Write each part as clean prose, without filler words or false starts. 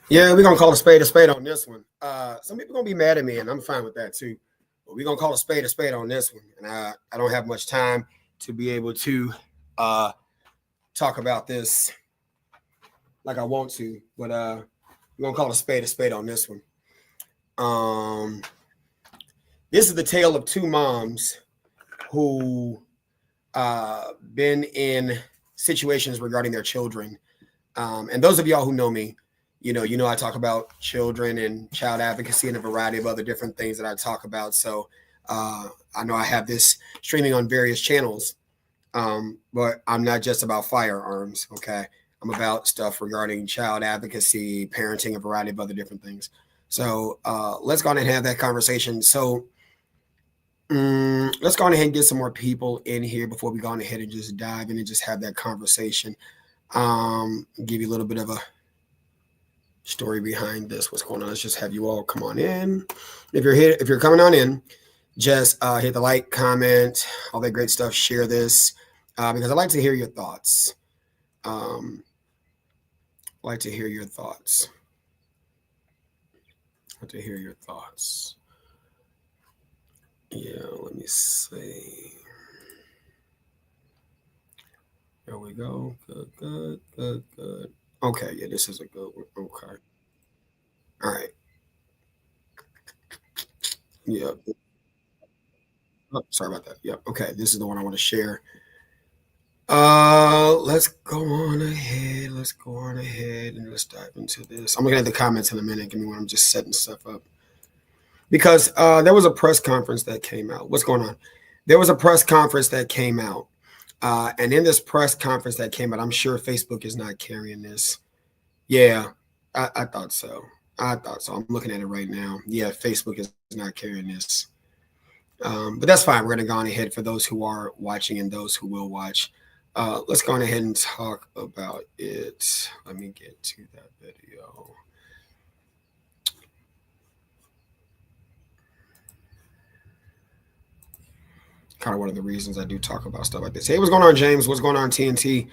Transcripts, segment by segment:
Yeah, we're gonna call a spade on this one. Some people gonna be mad at me, and I'm fine with that too. But we're gonna call a spade on this one. And I don't have much time to be able to uh, talk about this like I want to, but we're gonna call a spade on this one. Um, this is the tale of two moms who been in situations regarding their children. And those of y'all who know me, I talk about children and child advocacy and a variety of other different things that I talk about. So I know I have this streaming on various channels, but I'm not just about firearms. Okay, I'm about stuff regarding child advocacy, parenting, a variety of other different things. So let's go on and have that conversation. So let's go on ahead and get some more people in here before we go on ahead and just dive in and just have that conversation. Give you a little bit of a story behind this. What's going on? Let's just have you all come on in. If you're coming on in, just hit the like, comment, all that great stuff. Share this because I'd like to hear your thoughts. I'd like to hear your thoughts. I'd like to hear your thoughts. Yeah, let me see. There we go. Good, good, good, good. Okay, yeah, this is a good one. Okay. All right. Yeah. Oh, sorry about that. Yep. Okay, this is the one I want to share. Let's go on ahead. Let's go on ahead and let's dive into this. I'm looking at the comments in a minute. Give me one. I'm just setting stuff up because there was a press conference that came out. What's going on? There was a press conference that came out, and in this press conference that came out, I'm sure Facebook is not carrying this. Yeah, I thought so. I thought so. I'm looking at it right now. Yeah, Facebook is not carrying this. But that's fine. We're going to go on ahead for those who are watching and those who will watch. Let's go on ahead and talk about it. Let me get to that video. Kind of one of the reasons I do talk about stuff like this. Hey, what's going on, James? What's going on, TNT?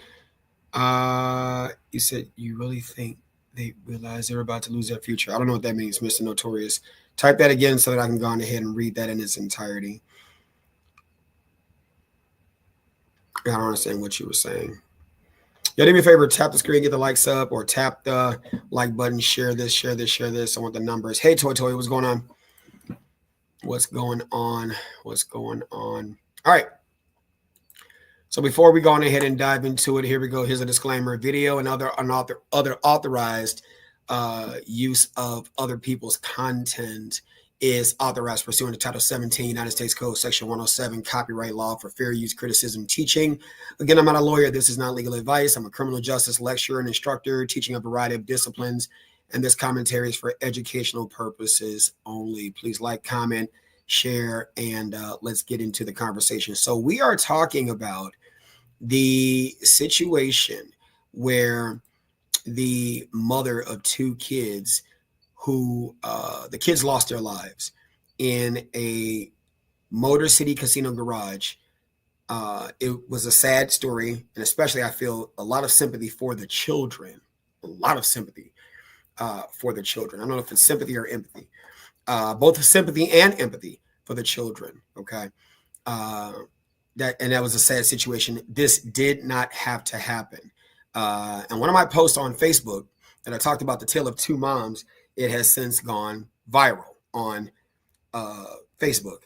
You said you really think they realize they're about to lose their future. I don't know what that means, Mr. Notorious. Type that again so that I can go on ahead and read that in its entirety. I don't understand what you were saying. Yeah, do me a favor, tap the screen, get the likes up, or tap the like button, share this, share this, share this. I want the numbers. Hey, Toy Toy, what's going on? What's going on? What's going on? All right. So before we go on ahead and dive into it, here we go. Here's a disclaimer: video and other authorized use of other people's content is authorized pursuant to Title 17 United States Code Section 107 Copyright Law for fair use, criticism, teaching. Again, I'm not a lawyer. This is not legal advice. I'm a criminal justice lecturer and instructor teaching a variety of disciplines, and this commentary is for educational purposes only. Please like, comment, share, and let's get into the conversation. So we are talking about the situation where the mother of two kids who the kids lost their lives in a Motor City casino garage. It was a sad story, and especially I feel a lot of sympathy for the children, a lot of sympathy for the children. I don't know if it's sympathy or empathy, both sympathy and empathy for the children. Okay. That was a sad situation. This did not have to happen. And one of my posts on Facebook that I talked about the tale of two moms, it has since gone viral on Facebook.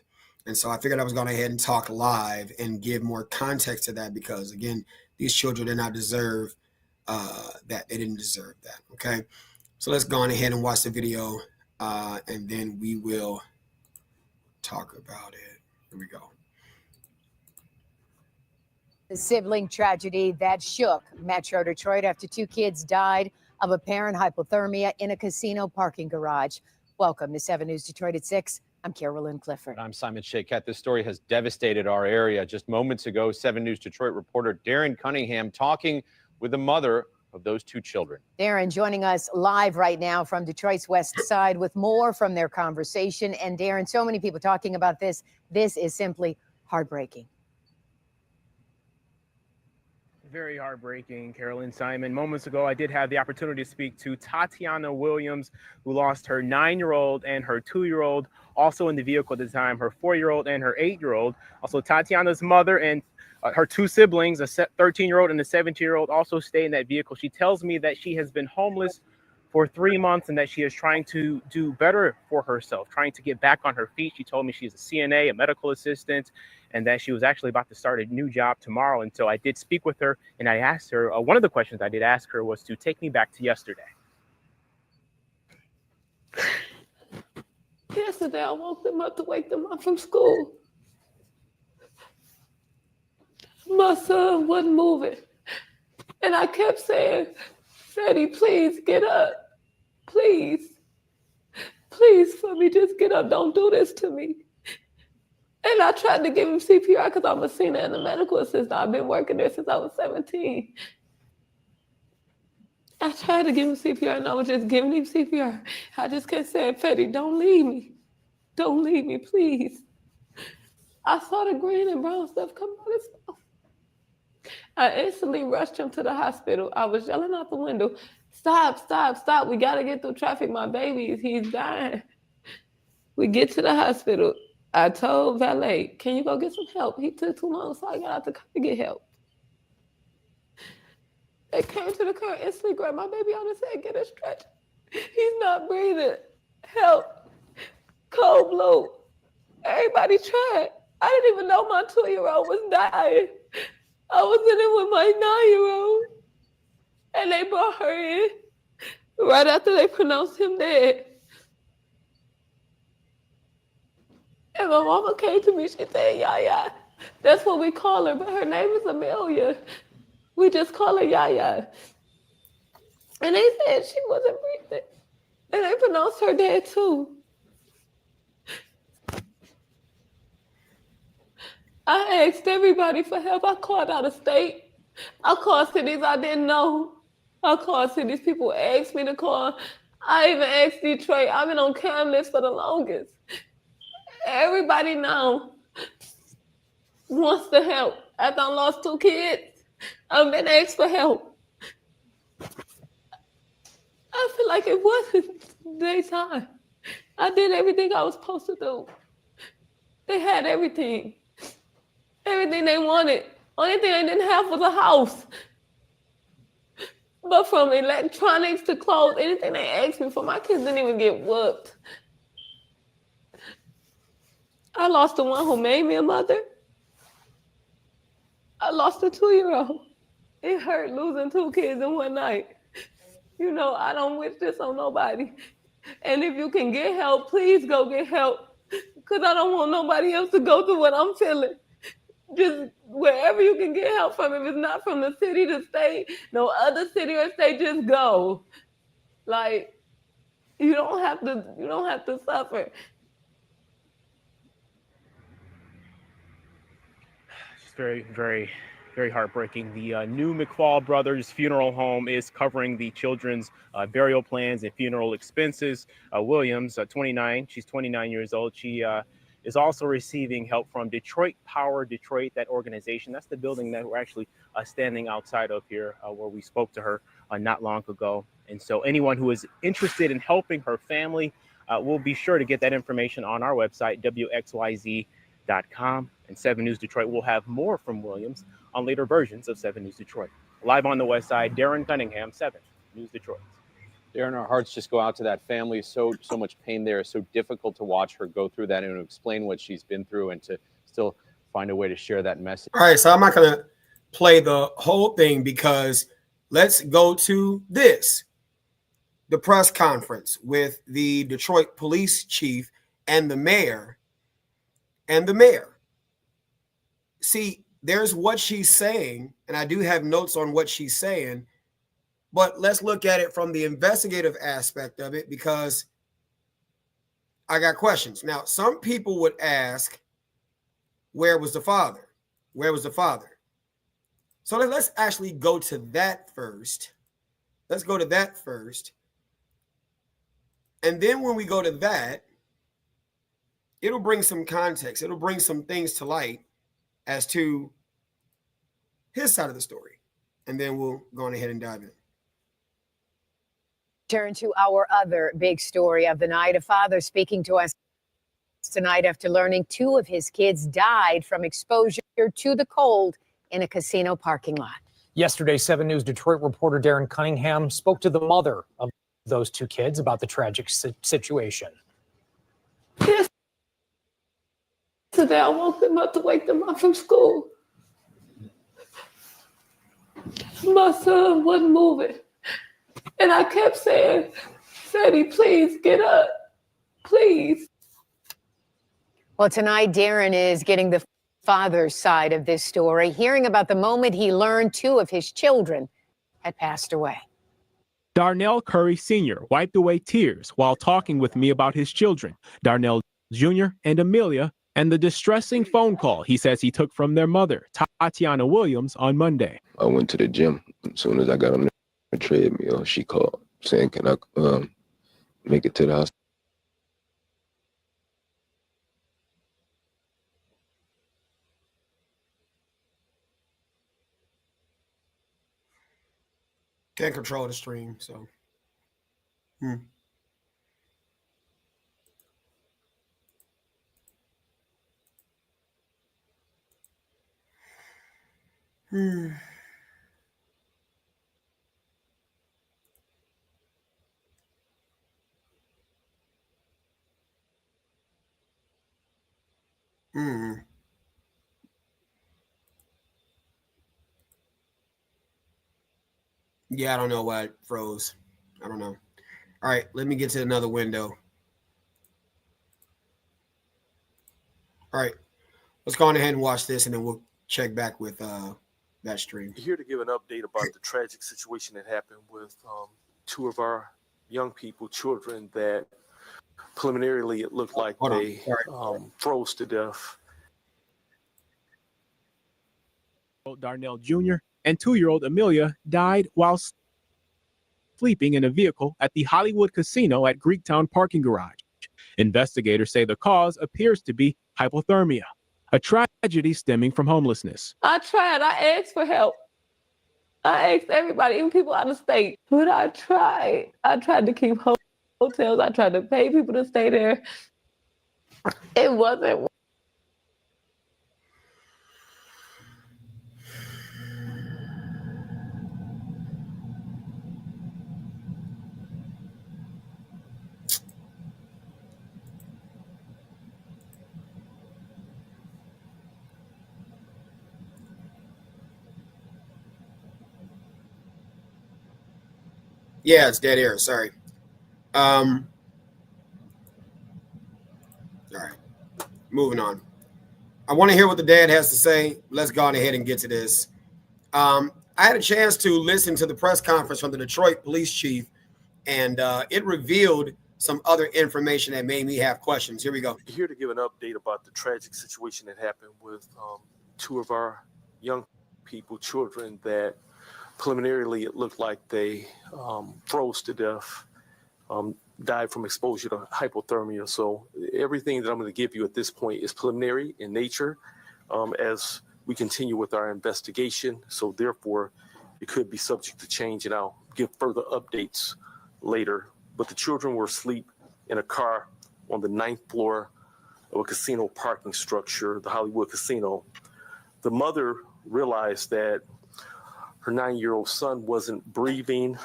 And so I figured I was going to go ahead and talk live and give more context to that because, again, these children did not deserve that. They didn't deserve that. Okay. So let's go on ahead and watch the video and then we will talk about it. Here we go. The sibling tragedy that shook Metro Detroit after two kids died of apparent hypothermia in a casino parking garage. Welcome to 7 News Detroit at 6. I'm Carolyn Clifford. I'm Simon Shakette. This story has devastated our area. Just moments ago, 7 News Detroit reporter Darren Cunningham talking with the mother of those two children. Darren joining us live right now from Detroit's west side with more from their conversation. And Darren, so many people talking about this. This is simply heartbreaking. Very heartbreaking, Carolyn Simon. Moments ago, I did have the opportunity to speak to Tatiana Williams, who lost her 9-year-old and her 2-year-old, also in the vehicle at the time, her 4-year-old and her 8-year-old. Also, Tatiana's mother and her 2 siblings, a 13-year-old and a 17-year-old, also stay in that vehicle. She tells me that she has been homeless for 3 months and that she is trying to do better for herself, trying to get back on her feet. She told me she's a CNA, a medical assistant, and that she was actually about to start a new job tomorrow. And so I did speak with her, and I asked her, one of the questions I did ask her was to take me back to yesterday. Yesterday, I woke them up to wake them up from school. My son wasn't moving. And I kept saying, Freddie, please get up. Please. Please, for me, just get up. Don't do this to me. And I tried to give him CPR because I'm a senior and a medical assistant. I've been working there since I was 17. I tried to give him CPR and I was just giving him CPR. I just kept saying, Freddie, don't leave me. Don't leave me, please. I saw the green and brown stuff come out of his mouth. I instantly rushed him to the hospital. I was yelling out the window, stop, stop, stop. We got to get through traffic. My baby, he's dying. We get to the hospital. I told valet, can you go get some help? He took too long, so I got out the car to get help. They came to the car, instantly grabbed my baby out and said, get a stretcher. He's not breathing. Help. Cold blue. Everybody tried. I didn't even know my 2-year-old was dying. I was in it with my 9-year-old. And they brought her in right after they pronounced him dead. And my mama came to me, she said, Yaya. That's what we call her, but her name is Amelia. We just call her Yaya. And they said she wasn't breathing. And they pronounced her dead too. I asked everybody for help. I called out of state. I called cities I didn't know. I called cities people asked me to call. I even asked Detroit. I've been on cam list for the longest. Everybody now wants to help. After I lost 2 kids, I've been asked for help. I feel like it wasn't their time. I did everything I was supposed to do. They had everything. Everything they wanted. Only thing they didn't have was a house. But from electronics to clothes, anything they asked me for, my kids didn't even get whooped. I lost the one who made me a mother. I lost a 2-year-old. It hurt losing 2 kids in one night. You know, I don't wish this on nobody. And if you can get help, please go get help. Because I don't want nobody else to go through what I'm feeling. Just wherever you can get help from, if it's not from the city, the state, no other city or state, just go. Like, you don't have to suffer. It's very, very, very heartbreaking. The new McFall Brothers Funeral Home is covering the children's burial plans and funeral expenses. Williams, 29, she's 29 years old. She is also receiving help from Detroit Power Detroit, that organization. That's the building that we're actually standing outside of here, where we spoke to her not long ago. And so anyone who is interested in helping her family, we'll be sure to get that information on our website, WXYZ.com. And 7 News Detroit will have more from Williams on later versions of 7 News Detroit. Live on the West Side, Darren Cunningham, 7 News Detroit. Darren, our hearts just go out to that family. So much pain there. It's so difficult to watch her go through that and to explain what she's been through and to still find a way to share that message. All right, so I'm not going to play the whole thing because let's go to this. The press conference with the Detroit police chief and the mayor. See, there's what she's saying, and I do have notes on what she's saying, but let's look at it from the investigative aspect of it because I got questions. Now, some people would ask, where was the father? Where was the father? So let's actually go to that first. Let's go to that first. And then when we go to that, it'll bring some context. It'll bring some things to light as to his side of the story. and then we'll go on ahead and dive in. Turn to our other big story of the night. A father speaking to us tonight after learning 2 of his kids died from exposure to the cold in a casino parking lot. Yesterday, 7 News Detroit reporter Darren Cunningham spoke to the mother of those 2 kids about the tragic situation. Yesterday, I woke them up to wake them up from school. My son wasn't moving. And I kept saying, Freddie, please get up. Please. Well, tonight, Darren is getting the father's side of this story, hearing about the moment he learned 2 of his children had passed away. Darnell Curry Sr. wiped away tears while talking with me about his children, Darnell Jr. and Amelia, and the distressing phone call he says he took from their mother, Tatiana Williams, on Monday. I went to the gym. As soon as I got on the treadmill, she called saying, can I make it to the hospital? Can't control the stream, so. Yeah, I don't know why it froze. I don't know. All right, let me get to another window. All right, let's go on ahead and watch this, and then we'll check back with that stream. Here to give an update about the tragic situation that happened with 2 of our young people, children, that preliminarily it looked like they froze to death. Darnell Jr. and 2-year-old Amelia died while sleeping in a vehicle at the Hollywood Casino at Greektown parking garage. Investigators say the cause appears to be hypothermia, a tragedy stemming from homelessness. I tried. I asked for help. I asked everybody, even people out of state. But I tried. I tried to keep hotels. I tried to pay people to stay there. It wasn't. Yeah, it's dead air. Sorry. All right. Moving on. I want to hear what the dad has to say. Let's go on ahead and get to this. I had a chance to listen to the press conference from the Detroit police chief, and it revealed some other information that made me have questions. Here we go. Here to give an update about the tragic situation that happened with 2 of our young people, children, that preliminarily it looked like they froze to death, died from exposure to hypothermia. So everything that I'm going to give you at this point is preliminary in nature as we continue with our investigation. So therefore, it could be subject to change, and I'll give further updates later. But the children were asleep in a car on the 9th floor of a casino parking structure, the Hollywood Casino. The mother realized that her 9-year-old son wasn't breathing.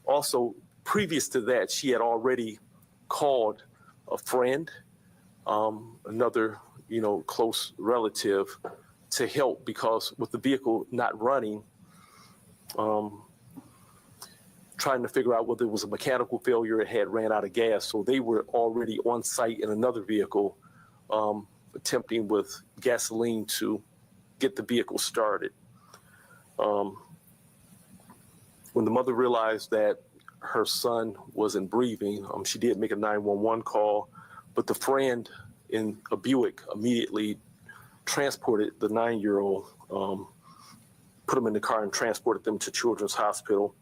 Also, previous to that, she had already called a friend, another, close relative, to help, because with the vehicle not running, trying to figure out whether it was a mechanical failure, it had ran out of gas. So they were already on site in another vehicle, attempting with gasoline to get the vehicle started. When the mother realized that her son wasn't breathing, she did make a 911 call, but the friend in a Buick immediately transported the 9-year-old, put him in the car and transported them to Children's Hospital.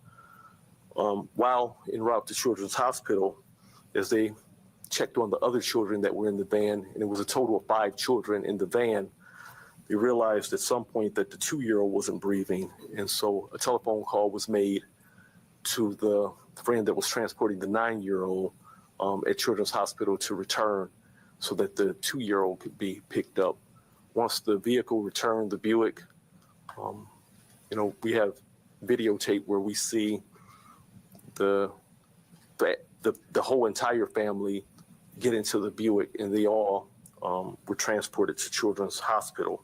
While en route to Children's Hospital, as they checked on the other children that were in the van, and it was a total of 5 children in the van, They realized at some point that the 2-year-old wasn't breathing. And so a telephone call was made to the friend that was transporting the 9-year-old at Children's Hospital to return so that the 2-year-old could be picked up. Once the vehicle returned, the Buick, we have videotape where we see the whole entire family get into the Buick, and they all were transported to Children's Hospital.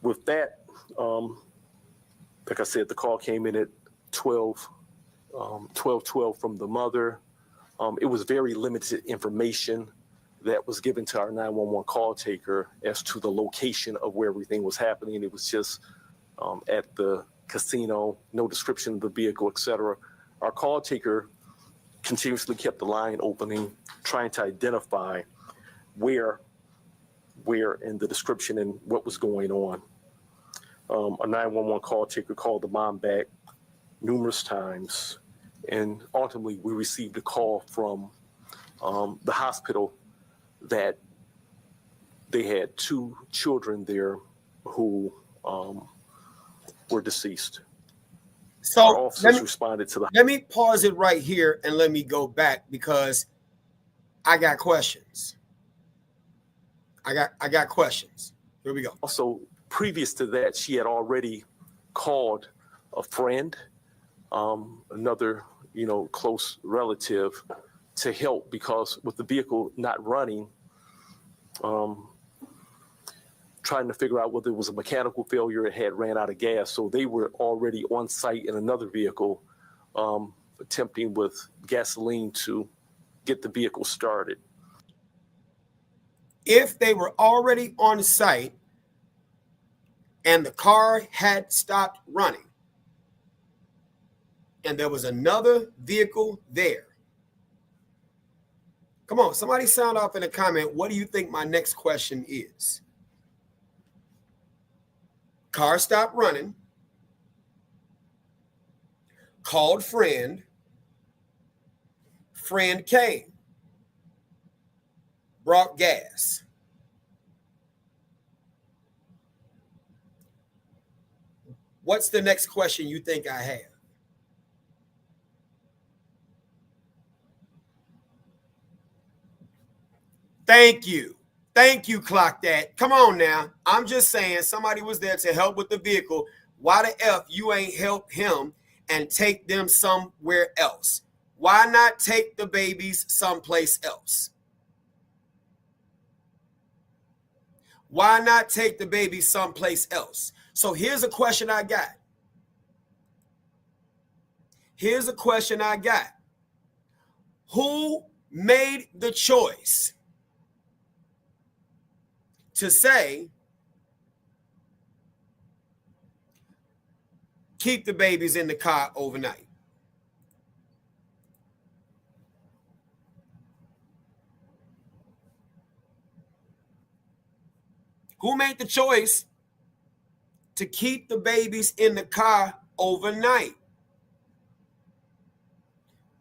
With that, like I said, the call came in at 12:12 from the mother. It was very limited information that was given to our 911 call taker as to the location of where everything was happening. It was just at the casino, no description of the vehicle, etc. Our call taker continuously kept the line opening, trying to identify where in the description and what was going on. A 911 call taker called the mom back numerous times, and ultimately we received a call from the hospital that they had 2 children there who were deceased. So our officers responded to the. Let me pause it right here and let me go back because I got questions. I got questions. Here we go. Also, previous to that, she had already called a friend, another, close relative to help because with the vehicle not running, trying to figure out whether it was a mechanical failure, it had ran out of gas. So they were already on site in another vehicle, attempting with gasoline to get the vehicle started. If they were already on site and the car had stopped running and there was another vehicle there, come on, somebody sound off in a comment. What do you think my next question is? Car stopped running, called friend came, brought gas. What's the next question you think I have? Thank you. Thank you, Clock That. Come on now. I'm just saying somebody was there to help with the vehicle. Why the F you ain't help him and take them somewhere else? Why not take the babies someplace else? Why not take the babies someplace else? So here's a question I got. Here's a question I got. Who made the choice to say, keep the babies in the car overnight? Who made the choice to keep the babies in the car overnight?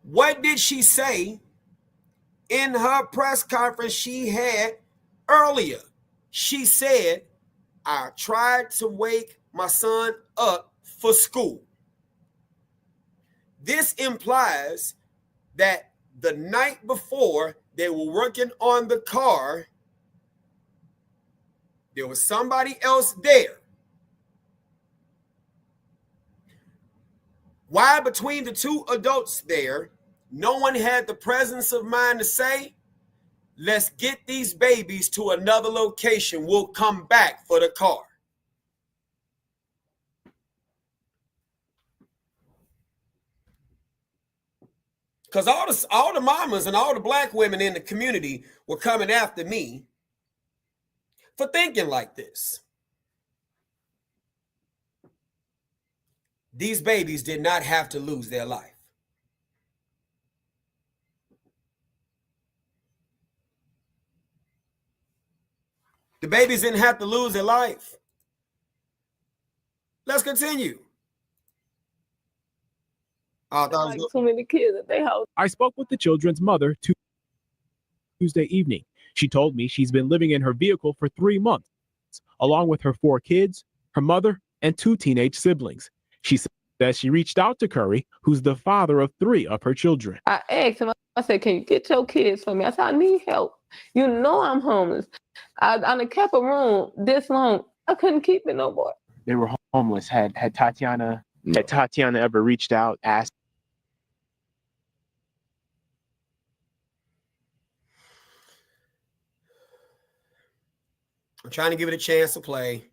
What did she say in her press conference she had earlier? She said, I tried to wake my son up for school. This implies that the night before they were working on the car, there was somebody else there. Why between the 2 adults there, no one had the presence of mind to say, let's get these babies to another location. We'll come back for the car. Because all the mamas and all the black women in the community were coming after me for thinking like this. These babies did not have to lose their life. The babies didn't have to lose their life. Let's continue. Like so many kids at their house. I spoke with the children's mother Tuesday evening. She told me she's been living in her vehicle for 3 months months, along with her 4 kids, her mother, and 2 teenage siblings. She said that she reached out to Curry, who's the father of 3 of her children. I asked him, I said, can you get your kids for me? I said, I need help. You know I'm homeless. I done kept a room this long. I couldn't keep it no more. They were homeless. Had Tatiana ever reached out, asked? I'm trying to give it a chance to play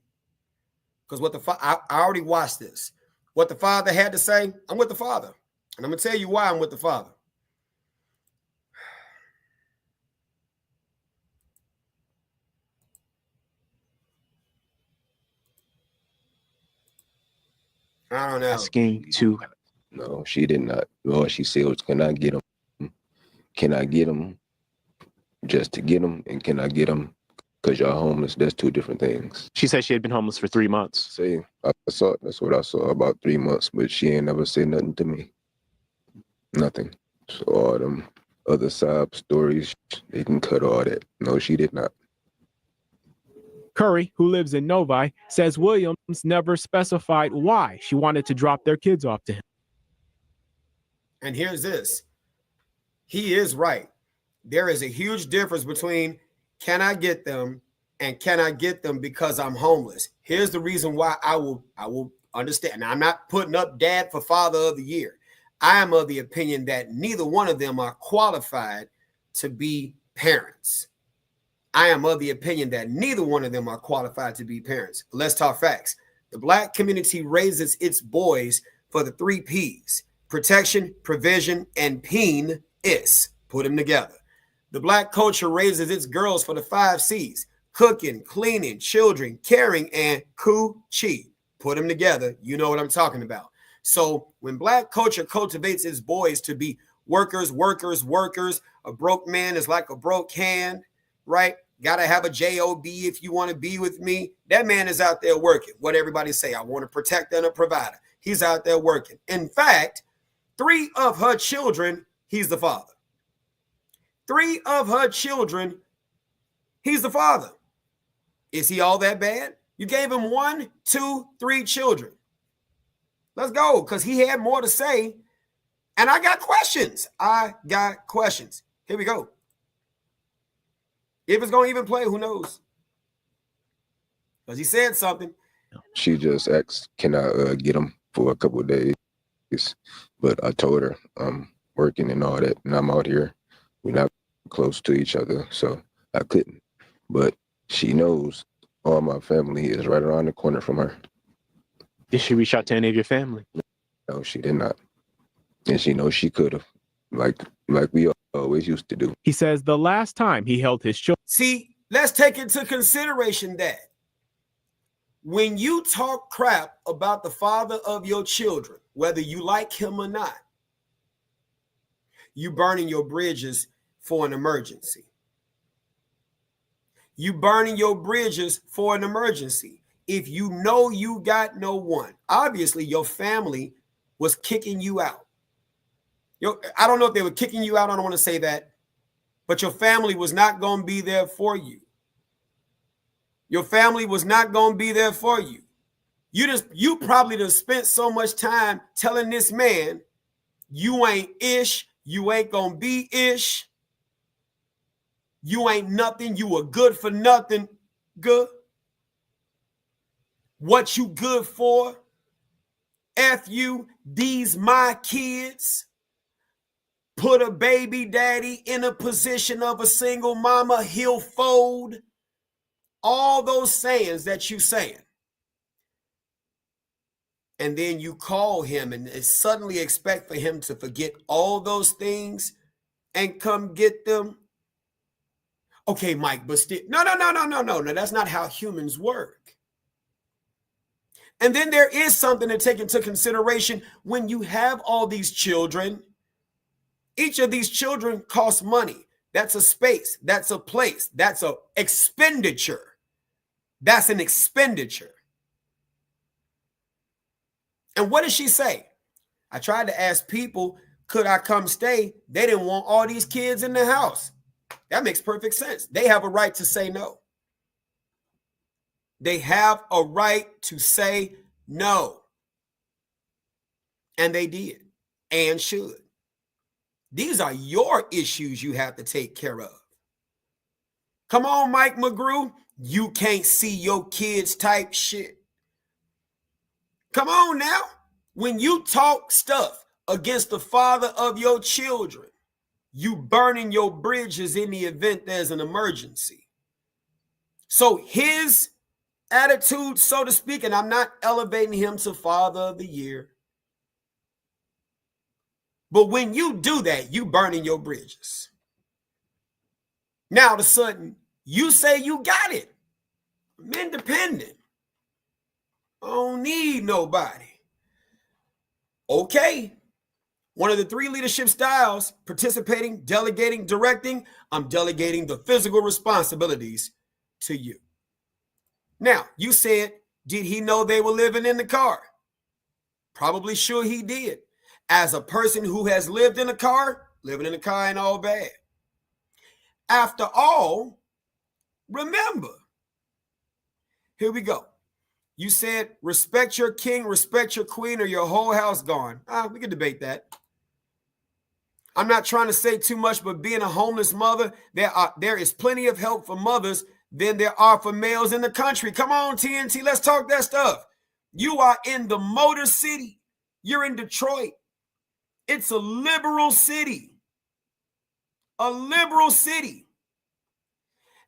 because I already watched this. What the father had to say, I'm with the father. And I'm going to tell you why I'm with the father. I don't know. Asking to. No, she did not. All she said was, can I get them? Can I get them just to get them? And can I get them because y'all homeless? That's 2 different things. She said she had been homeless for 3 months. See, that's what I saw, about 3 months, but she ain't never said nothing to me. Nothing. So all them other sob stories, they can cut all that. No, she did not. Curry, who lives in Novi, says Williams never specified why she wanted to drop their kids off to him. And here's this. He is right. There is a huge difference between can I get them and can I get them because I'm homeless. Here's the reason why I will understand. Now, I'm not putting up dad for father of the year. I am of the opinion that neither one of them are qualified to be parents. I am of the opinion that neither one of them are qualified to be parents. But let's talk facts. The Black community raises its boys for the 3 P's: protection, provision, and penis. Put them together. The Black culture raises its girls for the 5 C's: cooking, cleaning, children, caring, and coochie. Put them together. You know what I'm talking about. So when Black culture cultivates its boys to be workers, a broke man is like a broke hand, right? Got to have a job if you want to be with me. That man is out there working. What everybody say, I want to protect and a provider. He's out there working. In fact, 3 of her children, he's the father. 3 of her children, he's the father. Is he all that bad? You gave him 1, 2, 3 children. Let's go, because he had more to say. And I got questions. Here we go. If it's going to even play, who knows? Because he said something. She just asked, can I get them for a couple of days? But I told her I'm working and all that, and I'm out here. We're not close to each other, so I couldn't. But she knows all my family is right around the corner from her. Did she reach out to any of your family? No, she did not. And she knows she could have, like we always used to do. He says the last time he held his children. See, let's take into consideration that when you talk crap about the father of your children, whether you like him or not, you burning your bridges for an emergency. You burning your bridges for an emergency. If you know you got no one, obviously your family was kicking you out. I don't know if they were kicking you out. I don't want to say that, but your family was not going to be there for you. Your family was not going to be there for you. You probably just spent so much time telling this man, you ain't ish, you ain't going to be ish. You ain't nothing. You were good for nothing. Good. What you good for? F you, these my kids. Put a baby daddy in a position of a single mama, he'll fold. All those sayings that you saying. And then you call him and suddenly expect for him to forget all those things and come get them. Okay, Mike, but still, no. That's not how humans work. And then there is something to take into consideration when you have all these children. Each of these children costs money. That's a space. That's a place. That's an expenditure. That's an expenditure. And what does she say? I tried to ask people, could I come stay? They didn't want all these kids in the house. That makes perfect sense. They have a right to say no. They have a right to say no. And they did and should. These are your issues you have to take care of. Come on, Mike McGrew. You can't see your kids type shit. Come on now. When you talk stuff against the father of your children, you burning your bridges in the event there's an emergency. So his attitude, so to speak, and I'm not elevating him to Father of the Year, but when you do that, you burning your bridges. Now, all of a sudden, you say you got it. I'm independent. I don't need nobody. Okay. One of the 3 leadership styles: participating, delegating, directing. I'm delegating the physical responsibilities to you. Now, you said, did he know they were living in the car? Probably sure he did. As a person who has lived in a car, living in a car ain't all bad. After all, remember, here we go. You said, respect your king, respect your queen, or your whole house gone. We can debate that. I'm not trying to say too much, but being a homeless mother, there is plenty of help for mothers than there are for males in the country. Come on, TNT, let's talk that stuff. You are in the Motor City. You're in Detroit. It's a liberal city. A liberal city.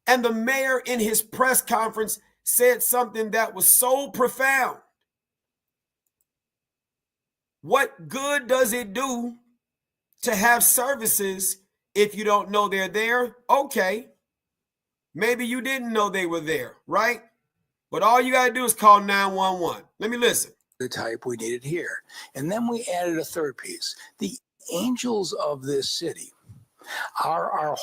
And the mayor in his press conference said something that was so profound. What good does it do to have services if you don't know they're there? Okay. Maybe you didn't know they were there, right? But all you got to do is call 911. Let me listen. The type we needed here. And then we added a third piece. The angels of this city are our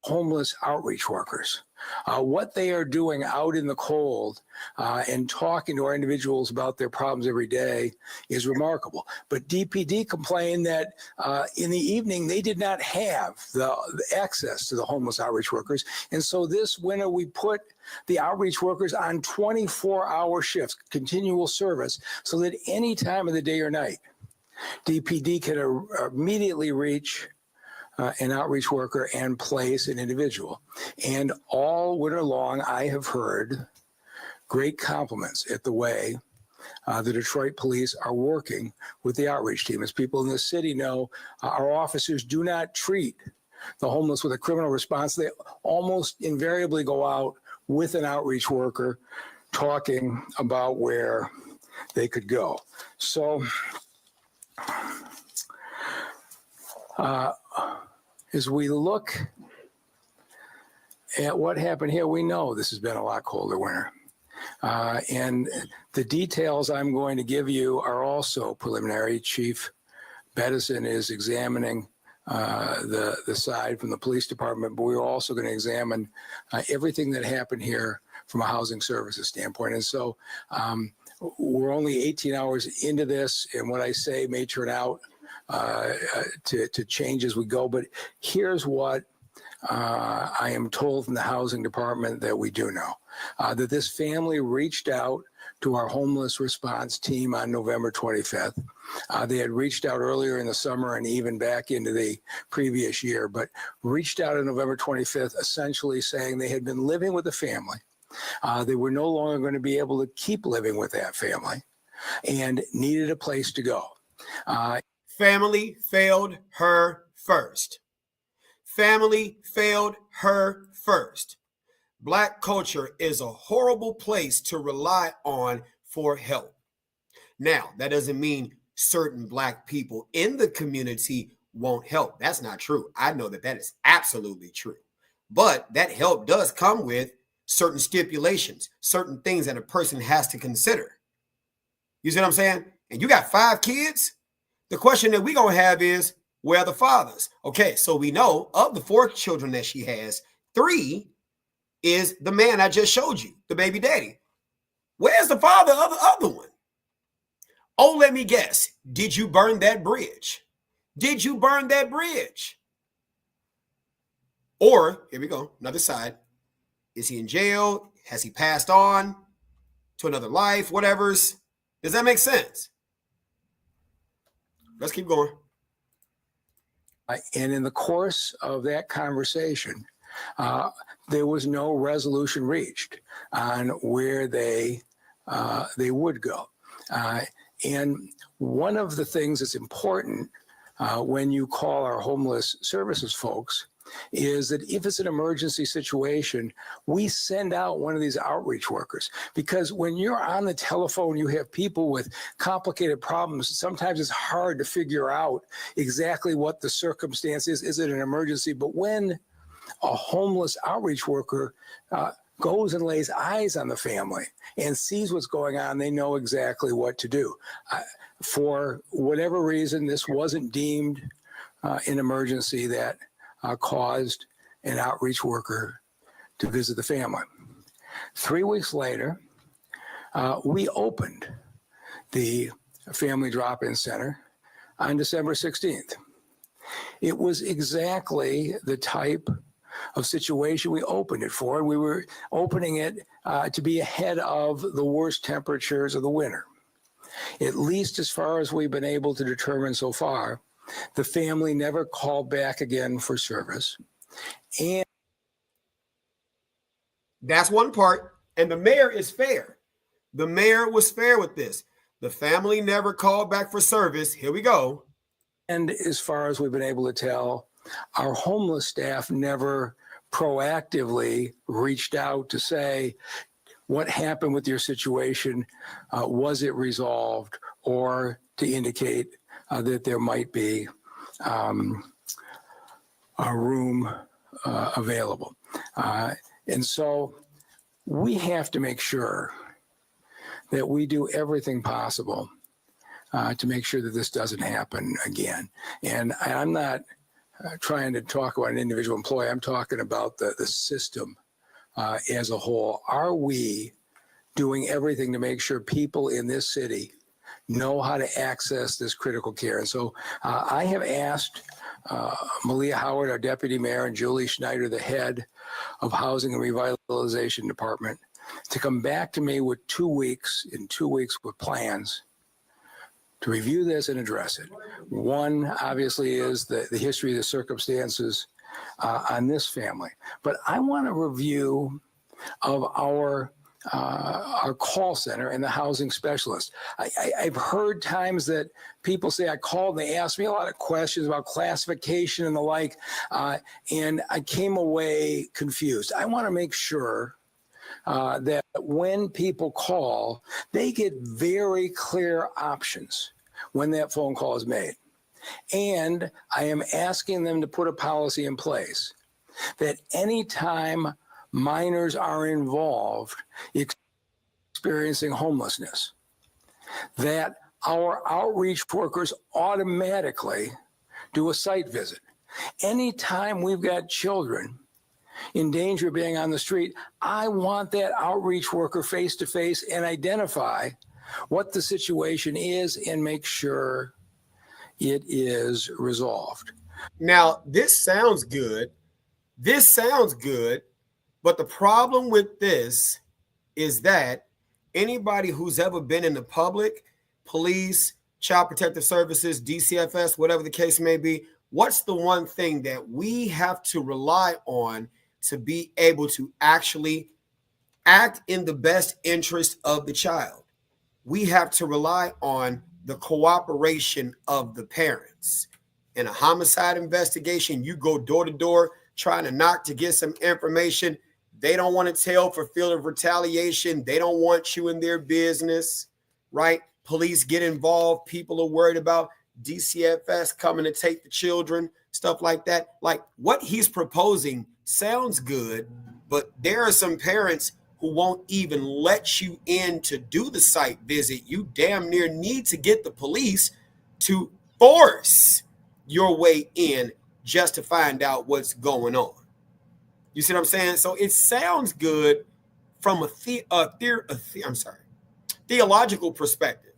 homeless outreach workers. What they are doing out in the cold and talking to our individuals about their problems every day is remarkable. But DPD complained that in the evening they did not have the access to the homeless outreach workers. And so this winter we put the outreach workers on 24-hour shifts, continual service, so that any time of the day or night, DPD can immediately reach an outreach worker and place an individual. And all winter long, I have heard great compliments at the way the Detroit police are working with the outreach team. As people in the city know, our officers do not treat the homeless with a criminal response. They almost invariably go out with an outreach worker talking about where they could go. So, as we look at what happened here, we know this has been a lot colder winter. And the details I'm going to give you are also preliminary. Chief Bedison is examining the side from the police department, but we're also going to examine everything that happened here from a housing services standpoint. And so we're only 18 hours into this, and what I say may turn out to change as we go. But here's what I am told from the housing department that we do know, that this family reached out to our homeless response team on November 25th. They had reached out earlier in the summer and even back into the previous year, but reached out on November 25th, essentially saying they had been living with the family. They were no longer going to be able to keep living with that family and needed a place to go. Family failed her first. Family failed her first. Black culture is a horrible place to rely on for help. Now, that doesn't mean certain Black people in the community won't help. That's not true. I know that is absolutely true. But that help does come with certain stipulations, certain things that a person has to consider. You see what I'm saying? And you got 5 kids? The question that we're going to have is, where are the fathers? Okay, so we know of the 4 children that she has, 3 is the man I just showed you, the baby daddy. Where's the father of the other one? Oh, let me guess. Did you burn that bridge? Did you burn that bridge? Or, here we go, another side. Is he in jail? Has he passed on to another life? Whatever's. Does that make sense? Let's keep going. And in the course of that conversation, there was no resolution reached on where they would go. And one of the things that's important when you call our homeless services folks is that if it's an emergency situation, we send out one of these outreach workers. Because when you're on the telephone, you have people with complicated problems. Sometimes it's hard to figure out exactly what the circumstance is. Is it an emergency? But when a homeless outreach worker goes and lays eyes on the family and sees what's going on, they know exactly what to do. For whatever reason, this wasn't deemed an emergency that caused an outreach worker to visit the family. 3 weeks later, we opened the Family Drop-In Center on December 16th. It was exactly the type of situation we opened it for. We were opening it to be ahead of the worst temperatures of the winter. At least as far as we've been able to determine so far, the family never called back again for service. And that's one part. And the mayor is fair. The mayor was fair with this. The family never called back for service. Here we go. And as far as we've been able to tell, our homeless staff never proactively reached out to say, what happened with your situation? Was it resolved? Or to indicate that there might be a room available. And so we have to make sure that we do everything possible to make sure that this doesn't happen again. And I'm not trying to talk about an individual employee. I'm talking about the system as a whole. Are we doing everything to make sure people in this city know how to access this critical care? And so I have asked Malia Howard, our deputy mayor, and Julie Schneider, the head of Housing and Revitalization Department, to come back to me with 2 weeks, in 2 weeks with plans to review this and address it. One, obviously, is the history, the circumstances on this family. But I want a review of our call center and the housing specialist. I've heard times that people say, I called and they asked me a lot of questions about classification and the like, and I came away confused. I want to make sure that when people call, they get very clear options when that phone call is made. And I am asking them to put a policy in place that anytime minors are involved experiencing homelessness, that our outreach workers automatically do a site visit. Anytime we've got children in danger of being on the street, I want that outreach worker face to face and identify what the situation is and make sure it is resolved. Now, this sounds good. This sounds good. But the problem with this is that anybody who's ever been in the public, police, child protective services, DCFS, whatever the case may be, what's the one thing that we have to rely on to be able to actually act in the best interest of the child? We have to rely on the cooperation of the parents. In a homicide investigation, you go door to door trying to knock to get some information. They don't want to tell for fear of retaliation. They don't want you in their business, right? Police get involved. People are worried about DCFS coming to take the children, stuff like that. Like what he's proposing sounds good, but there are some parents who won't even let you in to do the site visit. You damn near need to get the police to force your way in just to find out what's going on. You see what I'm saying? So it sounds good from a theological perspective,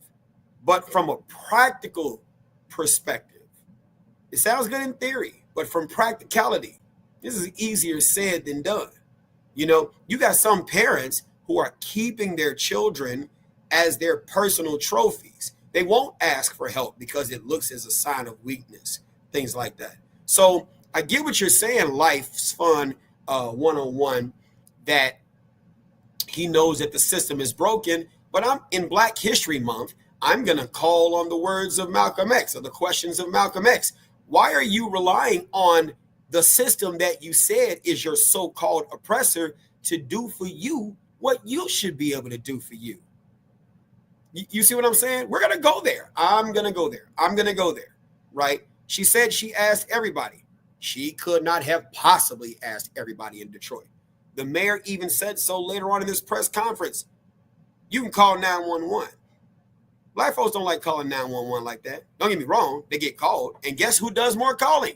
but from a practical perspective, it sounds good in theory, but from practicality, this is easier said than done. You know, you got some parents who are keeping their children as their personal trophies. They won't ask for help because it looks as a sign of weakness, things like that. So I get what you're saying, Life's Fun 101, that he knows that the system is broken, but I'm in Black History Month. I'm going to call on the words of Malcolm X, or the questions of Malcolm X. Why are you relying on the system that you said is your so-called oppressor to do for you what you should be able to do for you? You see what I'm saying? We're going to go there. I'm going to go there. I'm going to go there, right? She said she asked everybody. She could not have possibly asked everybody in Detroit. The mayor even said so later on in this press conference. You can call 911. Black folks don't like calling 911 like that. Don't get me wrong. They get called. And guess who does more calling?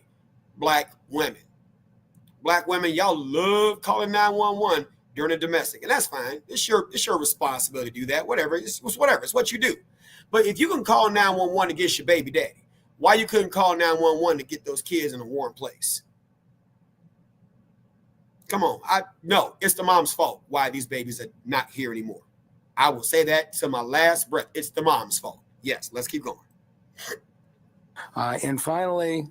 Black women. Black women, y'all love calling 911 during a domestic. And that's fine. It's your responsibility to do that. Whatever. It's whatever. It's what you do. But if you can call 911 to get your baby daddy, why you couldn't call 911 to get those kids in a warm place? Come on. No, it's the mom's fault why these babies are not here anymore. I will say that to my last breath. It's the mom's fault. Yes, let's keep going. And finally,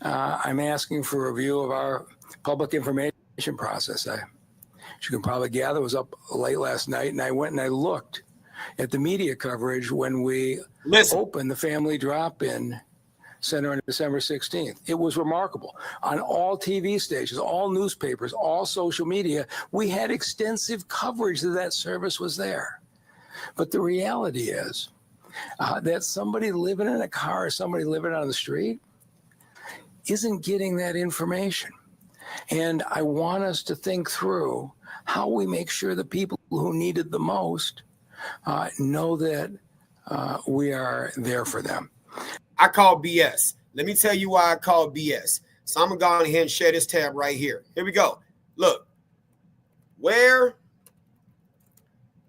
I'm asking for a review of our public information process. As you can probably gather, it was up late last night, and I went and I looked at the media coverage when we opened the Family Drop-In Center on December 16th. It was remarkable. On all TV stations, all newspapers, all social media, we had extensive coverage that service was there. But the reality is that somebody living in a car or somebody living on the street isn't getting that information. And I want us to think through how we make sure the people who need it the most know that we are there for them. I call BS. Let me tell you why I call BS. So I'm going to go ahead and share this tab right here. Here we go. Look. Where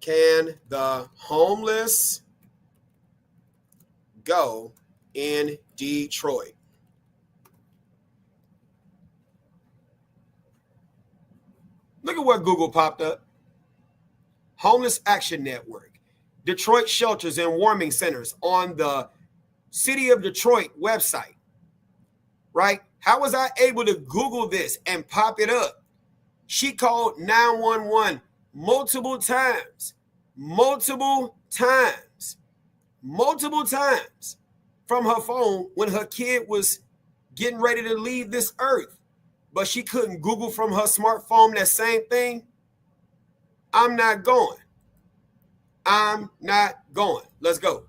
can the homeless go in Detroit? Look at what Google popped up. Homeless Action Network. Detroit shelters and warming centers on the City of Detroit website, right? How was I able to Google this and pop it up? She called 911 multiple times from her phone when her kid was getting ready to leave this earth, but she couldn't Google from her smartphone that same thing. I'm not going. Let's go.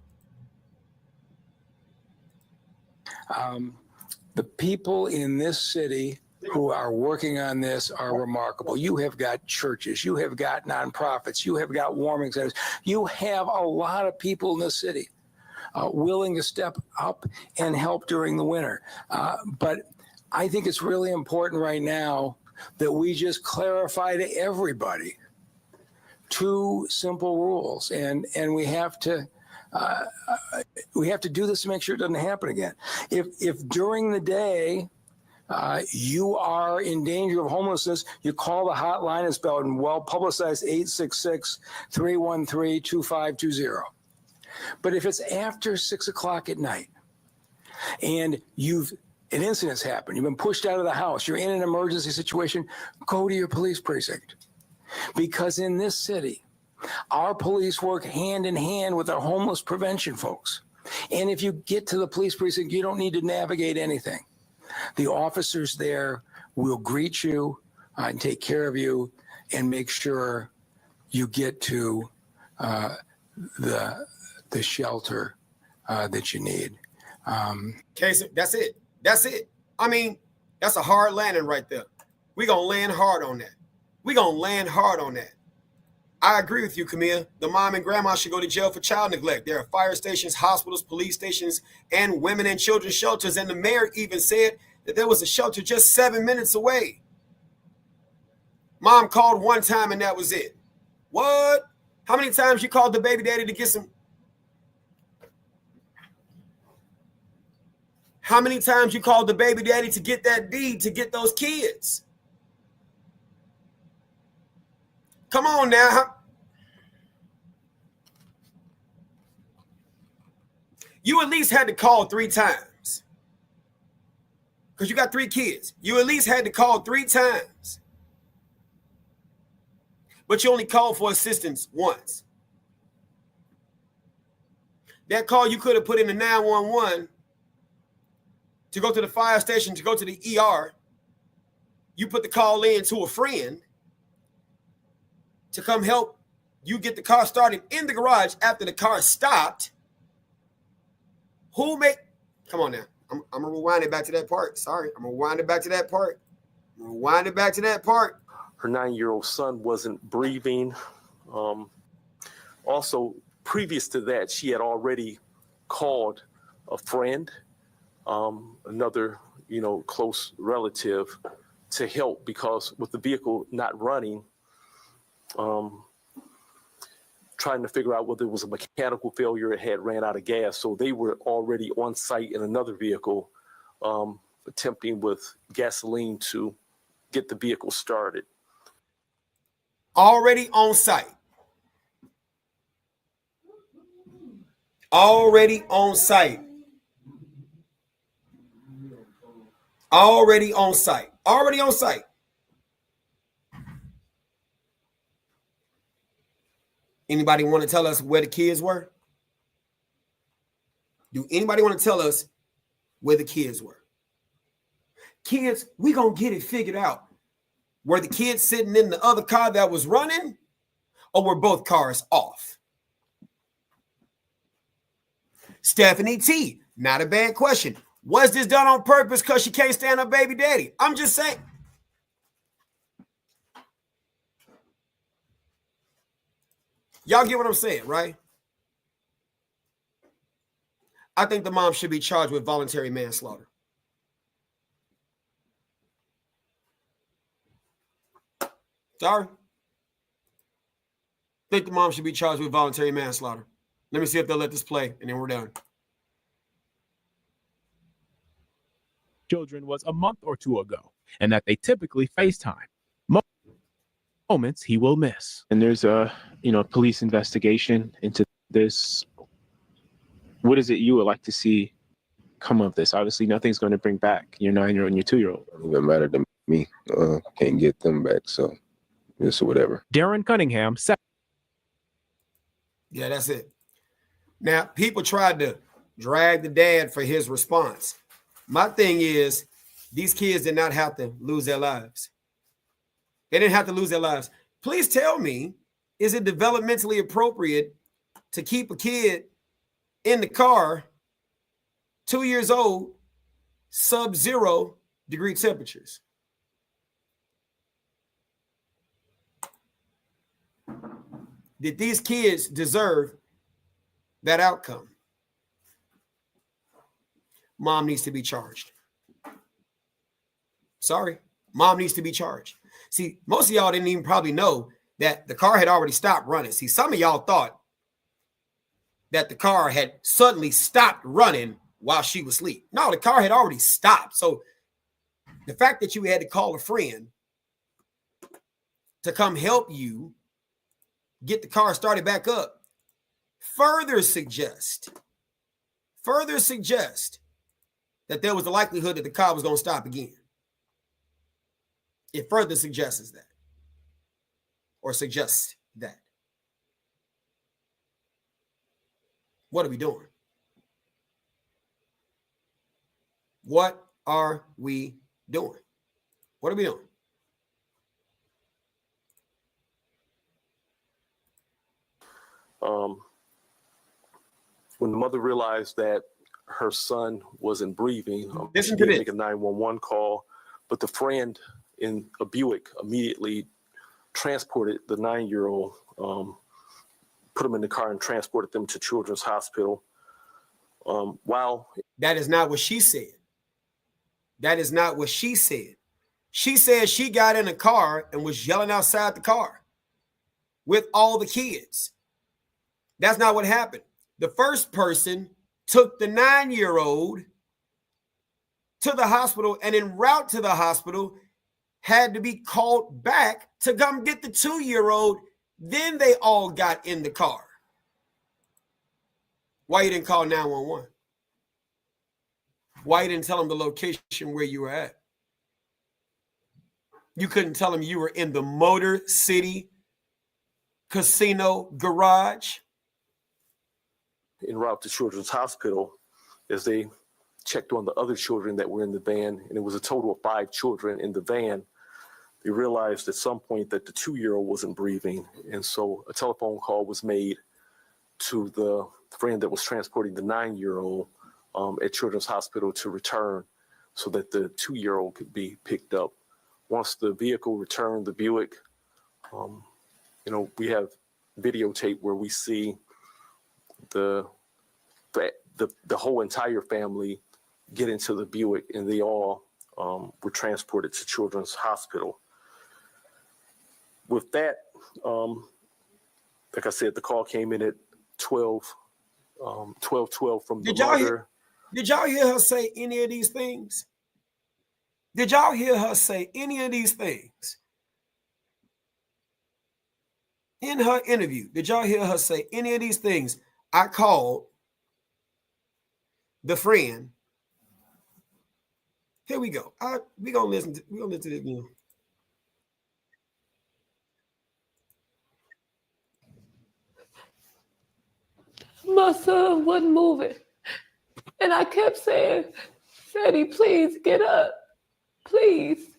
The people in this city who are working on this are remarkable. You have got churches, you have got nonprofits, you have got warming centers. You have a lot of people in the city willing to step up and help during the winter. But I think it's really important right now that we just clarify to everybody two simple rules, and we have to do this to make sure it doesn't happen again. If during the day you are in danger of homelessness, you call the hotline. It's spelled in well-publicized 866-313-2520. But if it's after 6 o'clock at night and an incident's happened, you've been pushed out of the house, you're in an emergency situation, go to your police precinct. Because in this city, our police work hand in hand with our homeless prevention folks. And if you get to the police precinct, you don't need to navigate anything. The officers there will greet you and take care of you and make sure you get to the shelter that you need. Okay, so that's it. That's it. I mean, that's a hard landing right there. We're going to land hard on that. I agree with you, Camille. The mom and grandma should go to jail for child neglect. There are fire stations, hospitals, police stations, and women and children's shelters. And the mayor even said that there was a shelter just 7 minutes away. Mom called one time and that was it. What? How many times you called the baby daddy to get some? How many times you called the baby daddy to get that deed, to get those kids? Come on now. You at least had to call 3 times. Because you got 3 kids. You at least had to call 3 times. But you only called for assistance once. That call you could have put in the 911 to go to the fire station, to go to the ER. You put the call in to a friend to come help you get the car started in the garage after the car stopped. Come on now. I'm going to rewind it back to that part. Sorry. I'm going to rewind it back to that part. Her 9-year-old son wasn't breathing. Also, previous to that, she had already called a friend, another, close relative, to help, because with the vehicle not running, trying to figure out whether it was a mechanical failure, it had ran out of gas. So they were already on site in another vehicle, attempting with gasoline to get the vehicle started. Already on site. Already on site. Already on site. Already on site. Anybody want to tell us where the kids were? Do anybody want to tell us where the kids were? Kids, we gonna get it figured out. Were the kids sitting in the other car that was running, or were both cars off? Stephanie T, not a bad question. Was this done on purpose because she can't stand her baby daddy? I'm just saying. Y'all get what I'm saying, right? I think the mom should be charged with voluntary manslaughter. Sorry. I think the mom should be charged with voluntary manslaughter. Let me see if they'll let this play, and then we're done. Children was a month or 2 ago, and that they typically FaceTime. Moments he will miss. And there's a police investigation into this. What is it you would like to see come of this? Obviously, nothing's going to bring back your 9-year-old and your 2-year-old. It doesn't matter to me. Can't get them back, so it's whatever. Darren Cunningham said. Yeah, that's it. Now, people tried to drag the dad for his response. My thing is, these kids did not have to lose their lives. They didn't have to lose their lives. Please tell me, is it developmentally appropriate to keep a kid in the car, 2 years old, sub-0 degree temperatures? Did these kids deserve that outcome? Mom needs to be charged. Sorry, mom needs to be charged. See, most of y'all didn't even probably know that the car had already stopped running. See, some of y'all thought that the car had suddenly stopped running while she was asleep. No, the car had already stopped. So the fact that you had to call a friend to come help you get the car started back up further suggests that there was the likelihood that the car was going to stop again. It further suggests that. What are we doing? What are we doing? What are we doing? When the mother realized that her son wasn't breathing, Listen she to did this. make a 911 call, but the friend in a Buick immediately transported the 9-year-old, put him in the car and transported them to Children's Hospital. That is not what she said. That is not what she said. She said she got in a car and was yelling outside the car with all the kids. That's not what happened. The first person took the 9-year-old to the hospital, and en route to the hospital, had to be called back to come get the 2-year-old. Then they all got in the car. Why you didn't call 911? Why you didn't tell them the location where you were at? You couldn't tell them you were in the Motor City Casino garage? En route to Children's Hospital, as they checked on the other children that were in the van, and it was a total of 5 children in the van, they realized at some point that the 2-year-old wasn't breathing. And so a telephone call was made to the friend that was transporting the 9-year-old at Children's Hospital to return so that the 2-year-old could be picked up. Once the vehicle returned, the Buick, we have videotape where we see the whole entire family get into the Buick, and they all were transported to Children's Hospital. With that, like I said, the call came in at 12:12 from the mother. Did y'all hear her say any of these things? Did y'all hear her say any of these things? In her interview, did y'all hear her say any of these things? I called the friend. Here we go. We're gonna listen to this again. My son wasn't moving. And I kept saying, Freddie, please get up. Please.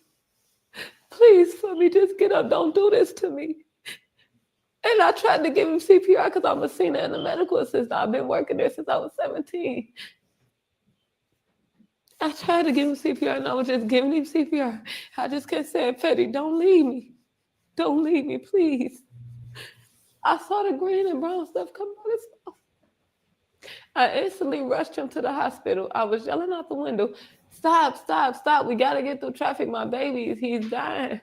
Please, for me, just get up. Don't do this to me. And I tried to give him CPR because I'm a senior and a medical assistant. I've been working there since I was 17. I tried to give him CPR and I was just giving him CPR. I just kept saying, Freddie, don't leave me. Don't leave me, please. I saw the green and brown stuff come out of his mouth. I instantly rushed him to the hospital. I was yelling out the window, stop, stop, stop. We got to get through traffic. My baby, he's dying.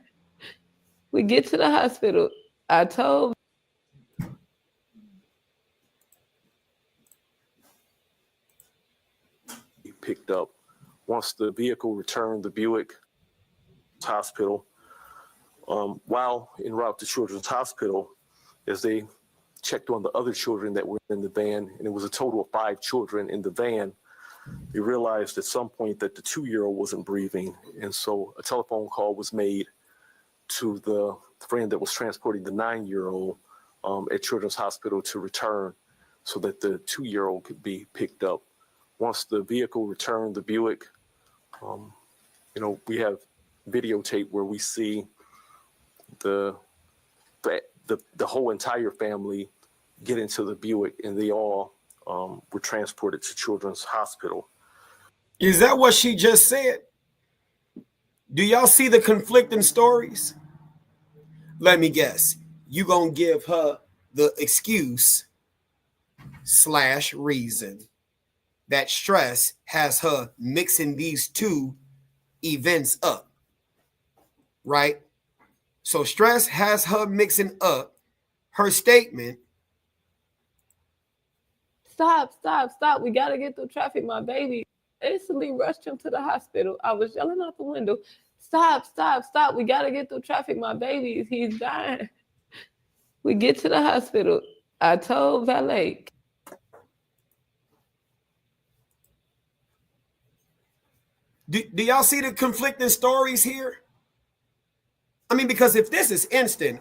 We get to the hospital. I told picked up. Once the vehicle returned, the Buick Hospital, while en route to Children's Hospital, as they checked on the other children that were in the van, and it was a total of 5 children in the van, they realized at some point that the 2-year-old wasn't breathing. And so a telephone call was made to the friend that was transporting the 9-year-old at Children's Hospital to return so that the 2-year-old could be picked up. Once the vehicle returned, the Buick, we have videotape where we see the whole entire family get into the Buick, and they all were transported to Children's Hospital. Is that what she just said? Do y'all see the conflicting stories? Let me guess. You gonna give her the excuse / reason that stress has her mixing these 2 events up, right? So stress has her mixing up her statement. stop, stop, stop. We got to get through traffic. My baby. Instantly rushed him to the hospital. I was yelling out the window, stop, stop, stop. We got to get through traffic. My baby, he's dying. We get to the hospital. I told valet. Do y'all see the conflicting stories here? I mean, because if this is instant,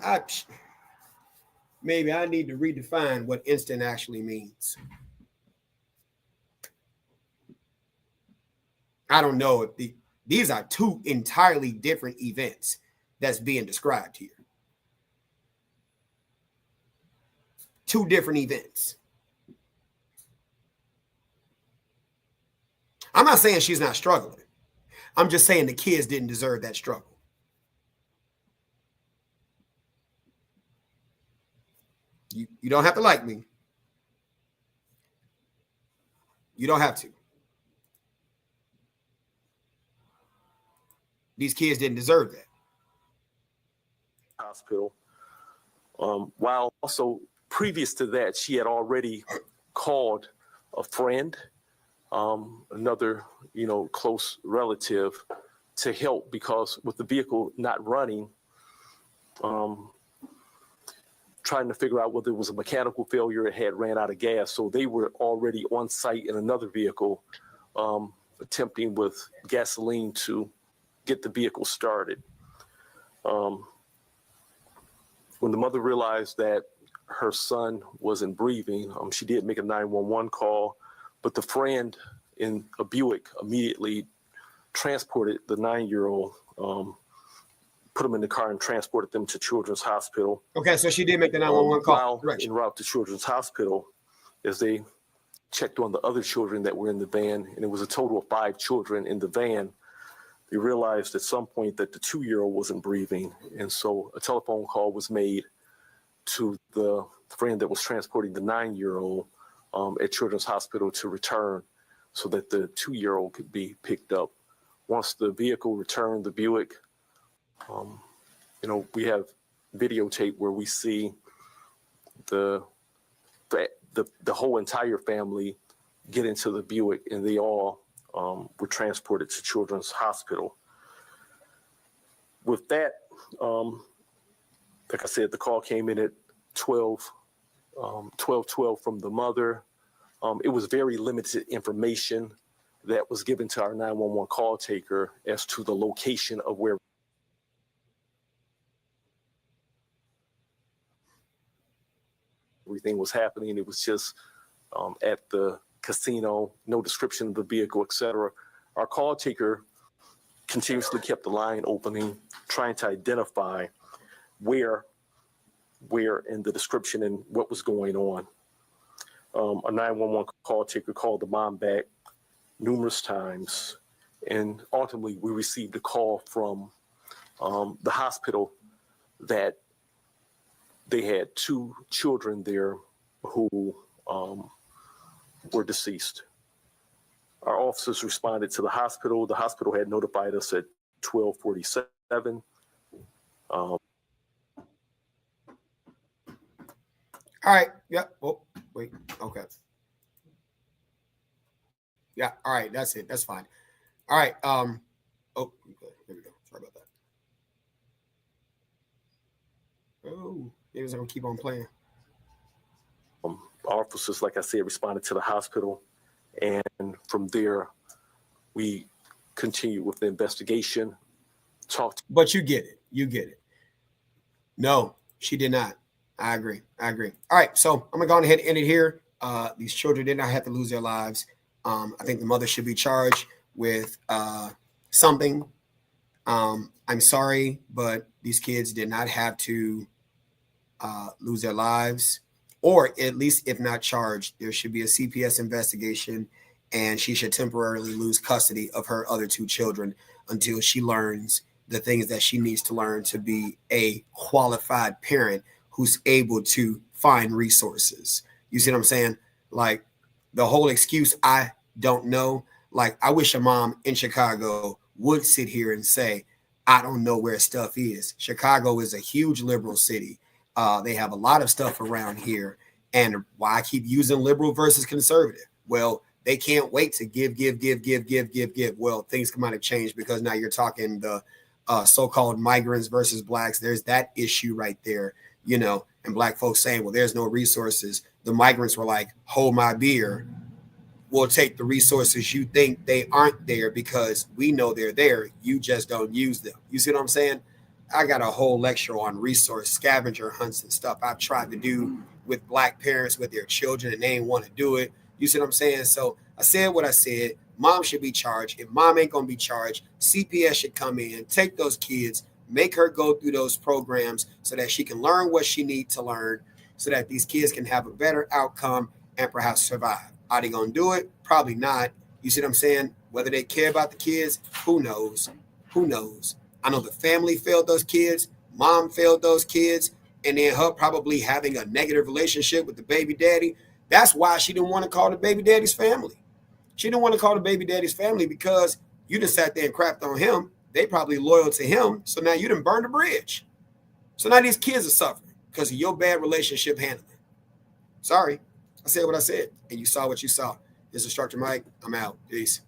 maybe I need to redefine what instant actually means. I don't know if these are 2 entirely different events that's being described here. 2 different events. I'm not saying she's not struggling. I'm just saying the kids didn't deserve that struggle. You don't have to like me. You don't have to. These kids didn't deserve that. Hospital. While also previous to that, she had already called a friend, another, close relative, to help, because with the vehicle not running, trying to figure out whether it was a mechanical failure, it had ran out of gas. So they were already on site in another vehicle, attempting with gasoline to get the vehicle started. When the mother realized that her son wasn't breathing, she did make a 911 call, but the friend in a Buick immediately transported the 9-year-old, put them in the car and transported them to Children's Hospital. Okay, so she did make the 911 call. While en route to Children's Hospital, as they checked on the other children that were in the van, and it was a total of 5 children in the van, they realized at some point that the 2-year-old wasn't breathing. And so a telephone call was made to the friend that was transporting the 9-year-old at Children's Hospital to return so that the 2-year-old could be picked up. Once the vehicle returned, the Buick, we have videotape where we see the whole entire family get into the Buick, and they all were transported to Children's Hospital. With that, like I said, the call came in at 12:12 from the mother. It was very limited information that was given to our 911 call taker as to the location of where everything was happening. It was just at the casino, no description of the vehicle, etc. Our call taker continuously kept the line opening, trying to identify where in the description and what was going on. A 911 call taker called the mom back numerous times, and ultimately we received a call from the hospital that they had 2 children there who were deceased. Our officers responded to the hospital. The hospital had notified us at 12:47. All right. Yep. Oh, wait. Okay. Yeah. All right. That's it. That's fine. All right. Oh, okay. There we go. Sorry about that. Oh, maybe I'm gonna keep on playing. Officers, like I said, responded to the hospital, and from there, we continued with the investigation. But you get it. You get it. No, she did not. I agree. All right, so I'm gonna go ahead and end it here. These children did not have to lose their lives. I think the mother should be charged with something. I'm sorry, but these kids did not have to lose their lives, or at least if not charged, there should be a CPS investigation, and she should temporarily lose custody of her other 2 children until she learns the things that she needs to learn to be a qualified parent who's able to find resources. You see what I'm saying? Like the whole excuse, I don't know. Like I wish a mom in Chicago would sit here and say, I don't know where stuff is. Chicago is a huge liberal city. They have a lot of stuff around here. And why I keep using liberal versus conservative? Well, they can't wait to give. Well, things might have changed because now you're talking the so-called migrants versus blacks. There's that issue right there, and black folks saying, well, there's no resources. The migrants were like, hold my beer. We'll take the resources you think they aren't there because we know they're there. You just don't use them. You see what I'm saying? I got a whole lecture on resource scavenger hunts and stuff I've tried to do with black parents with their children, and they ain't want to do it. You see what I'm saying? So I said what I said. Mom should be charged. If mom ain't going to be charged, CPS should come in, take those kids, make her go through those programs so that she can learn what she needs to learn so that these kids can have a better outcome and perhaps survive. Are they going to do it? Probably not. You see what I'm saying? Whether they care about the kids, who knows? I know the family failed those kids. Mom failed those kids. And then her probably having a negative relationship with the baby daddy. That's why she didn't want to call the baby daddy's family. She didn't want to call the baby daddy's family because you just sat there and crapped on him. They probably loyal to him. So now you done burned the bridge. So now these kids are suffering because of your bad relationship handling. Sorry. I said what I said, and you saw what you saw. This is Instructor Mike. I'm out. Peace.